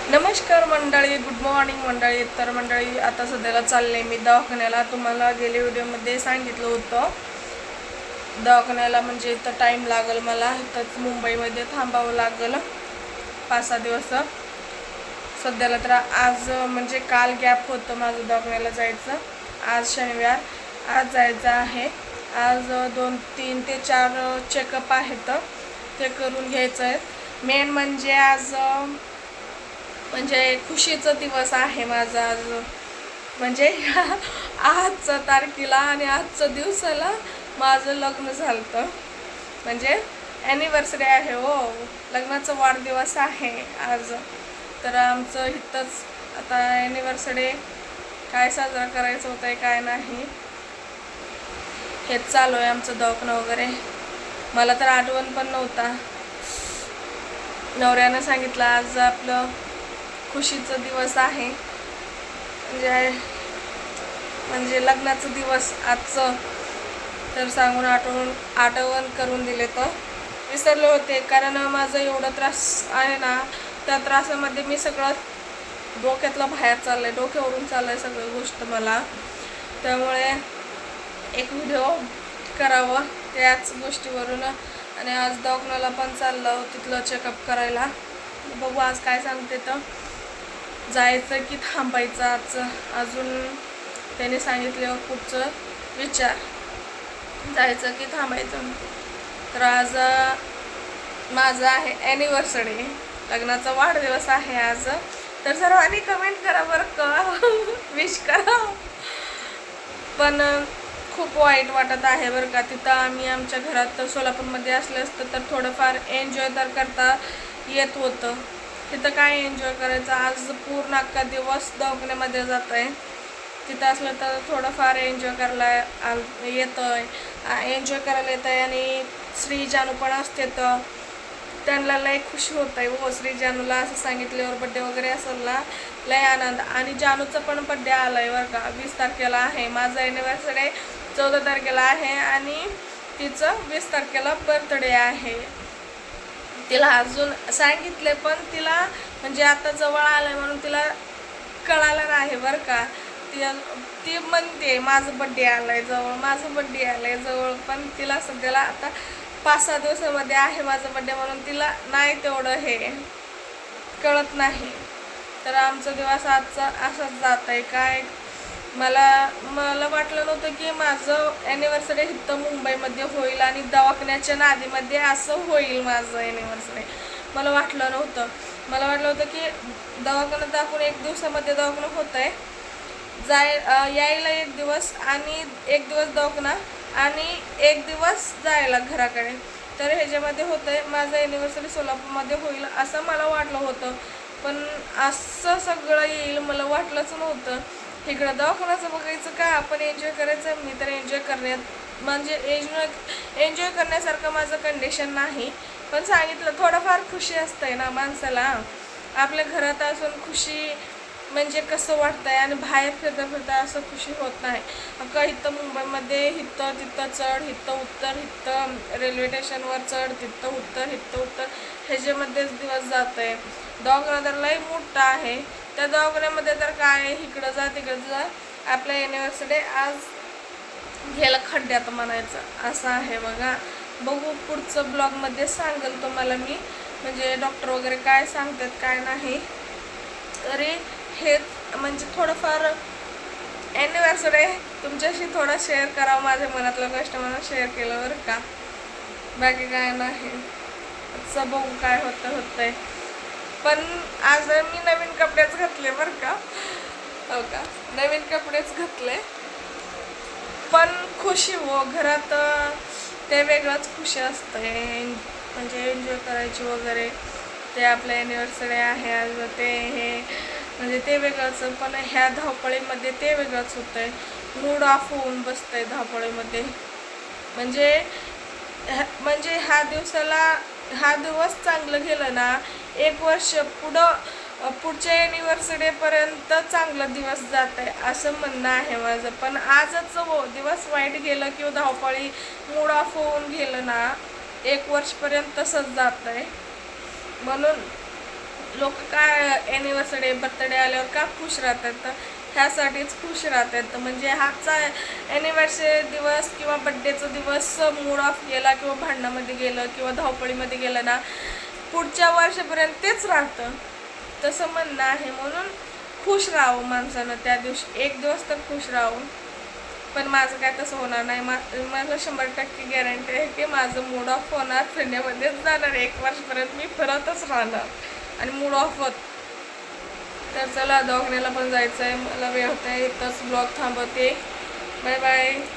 नमस्कार मंडळी, good morning मंडळी. तर मंडळी आता सध्याला चालले मी दवाखान्याला. तुम्हाला गेल्या व्हिडिओमध्ये सांगितलं होतं दवाखान्याला म्हणजे इथं टाईम लागेल, मला इथंच मुंबईमध्ये थांबावं लागेल 5-6 दिवस. सध्याला तर आज म्हणजे काल गॅप होतं माझं दवाखान्याला जायचं. आज शनिवार, आज जायचं आहे. आज 2-3 ते 4 चेकअप आहेत, ते करून घ्यायचं आहे. मेन म्हणजे आज म्हणजे खुशीचा दिवस आहे माझा. आज म्हणजे आजच्या तारखेला आणि आजच्या दिवसाला माझं लग्न झालं. म्हणजे ॲनिव्हर्सरी आहे हो, लग्नाचा वाढदिवस आहे आज. तर आमचं इथंच आता ॲनिव्हर्सरी काय साजरा करायचं होतं आहे काय नाही, हेच चालू आहे आमचं दवाखाना वगैरे. मला तर आठवण पण नव्हता. नवऱ्यानं सांगितलं आज आपलं खुशीचा दिवस आहे, म्हणजे लग्नाचा दिवस आजचं. तर सांगून आठवण करून दिले. तर विसरले होते, कारण माझं एवढा त्रास आहे ना, त्या त्रासामध्ये मी सगळं डोक्यातलं बाहेर चाललंय, डोक्यावरून चाललंय सगळं गोष्ट मला. त्यामुळे एक व्हिडिओ करावं त्याच गोष्टीवरून. आणि आज दवाखान्याला पण चाललं तिथलं चेकअप करायला. बघू आज काय सांगते, तर जायचं की थांबायचं आज अजून त्याने सांगितलं पुढचं विचार, जायचं की थांबायचं. तर आज माझं आहे ॲनिव्हर्सरी, लग्नाचा वाढदिवस आहे आज. तर सर्वांनी कमेंट करा बरं का, विश करा. पण खूप वाईट वाटत आहे बरं का. तिथं आम्ही आमच्या घरात सोलापूरमध्ये असलं असतं तर थोडंफार एन्जॉय तर करता येत होतं. तिथं काय एन्जॉय करायचं, आज पूर्ण अख्खा दिवस दवाखान्यामध्ये जात आहे. तिथं असलं तर थोडंफार एन्जॉय करायला येतं आहे, एन्जॉय करायला येतं आहे. आणि श्री जानू पण असते तर त्यांना लय खुशी होत आहे हो. श्री जानूला असं सांगितल्यावर बड्डे वगैरे असेल ना, लय आनंद. आणि जानूचा पण बड्डे आला आहे बरं का, 20 तारखेला आहे. माझं ॲनिव्हर्सरी 14 तारखेला आहे आणि तिचं 20 तारखेला बर्थडे आहे. तिला अजून सांगितले पण तिला म्हणजे आता जवळ आलंय म्हणून तिला कळालं नाही बरं का. ती म्हणते माझं बड्डे आलाय जवळ, माझं बड्डे आलाय जवळ, पण तिला सध्याला आता 5-6 दिवसामध्ये आहे माझं बड्डे म्हणून तिला नाही तेवढं हे कळत नाही. तर आमचा दिवस आजचा असाच जात आहे. काय मला वाटलं नव्हतं की माझं ॲनिव्हर्सरी इथं मुंबईमध्ये होईल आणि दवाखान्याच्या नादीमध्ये असं होईल माझं ॲनिव्हर्सरी. मला वाटलं होतं की दवाखान्यात दाखवून 1 दिवसामध्ये दवाखाना होत आहे, यायला 1 दिवस आणि 1 दिवस दवाखाना आणि 1 दिवस जायला घराकडे. तर ह्याच्यामध्ये होतं आहे माझं ॲनिव्हर्सरी सोलापूरमध्ये होईल असं मला वाटलं होतं. पण असं सगळं येईल मला वाटलंच नव्हतं. इकडं दवाखान्याचं बघायचं का आपण एन्जॉय करायचं. मी तर एन्जॉय करण्यात म्हणजे एन्जॉय करण्यासारखं माझं कंडिशन नाही. पण सांगितलं थोडंफार खुशी असते ना माणसाला, आपल्या घरात असून खुशी म्हणजे कसं वाटतंय आणि बाहेर फिरता असं खुशी होत नाही. अख्खा इथं मुंबईमध्ये इथं तिथं चढ, इथं उत्तर, इथं रेल्वे स्टेशनवर चढ, तिथं उत्तर ह्याच्यामध्येच दिवस जात आहे. दवाखाना तर लई मोठा आहे, त्या दवाखान्यामध्ये तर काय इकडं जा तिकडं जा. आपल्या ॲनिव्हर्सरी आज गेलं खड्ड्यात म्हणायचं असं आहे बघा. बघू पुढचं ब्लॉगमध्ये सांगेल तुम्हाला मी, म्हणजे डॉक्टर वगैरे काय सांगतात काय नाही. तरी हे म्हणजे थोडंफार ॲनिव्हर्सरी तुमच्याशी थोडा शेअर करावं, माझ्या मनातलं गोष्ट म्हणून शेअर केलं बरं का, बाकी काय नाही. असं बघू काय होतंय. पण आज मी नवीन कपडेच घातले बरं का, हो का, नवीन कपडेच घातले. पण खुशी हो घरात ते वेगळंच खुशी असते, म्हणजे एन्जॉय करायची वगैरे. ते आपल्या ॲनिव्हर्सरी आहे आज, ते हे म्हणजे ते वेगळंच. पण ह्या धावपळीमध्ये ते वेगळंच होतं आहे, मूड ऑफ होऊन बसतं आहे धावपळीमध्ये. म्हणजे हा दिवस चांगलं गेलं ना, 1 वर्ष पुढच्या ॲनिव्हर्सरीपर्यंत चांगला दिवस जात आहे असं म्हणणं आहे माझं. पण आजच दिवस वाईट गेलं किंवा धावपळी मूड ऑफ होऊन गेलं ना, 1 वर्षपर्यंत तसंच जात आहे. म्हणून लोक काय ॲनिव्हर्सरी बर्थडे आल्यावर का खुश राहतात, तर ह्यासाठीच खुश राहतात. म्हणजे हाचा ॲनिव्हर्सरी दिवस किंवा बड्डेचा दिवस मूड ऑफ गेला किंवा भांडणामध्ये गेलं किंवा धावपळीमध्ये गेलं ना, पुढच्या वर्षापर्यंत तेच राहतं. तसं म्हणणं आहे. म्हणून खुश राहावं माणसानं त्या दिवशी, एक दिवस तर खुश राहावं. पण माझं काय तसं होणार नाही. मला 100% गॅरंटी आहे की माझं मूड ऑफ होणार, फिरण्यामध्येच जाणार. 1 वर्षपर्यंत मी फिरतच राहणार आणि मूड ऑफ होत. तर चला दवाखान्याला पण जायचं आहे, मला वेळ होत आहे. इथंच ब्लॉग थांबवते. Bye bye.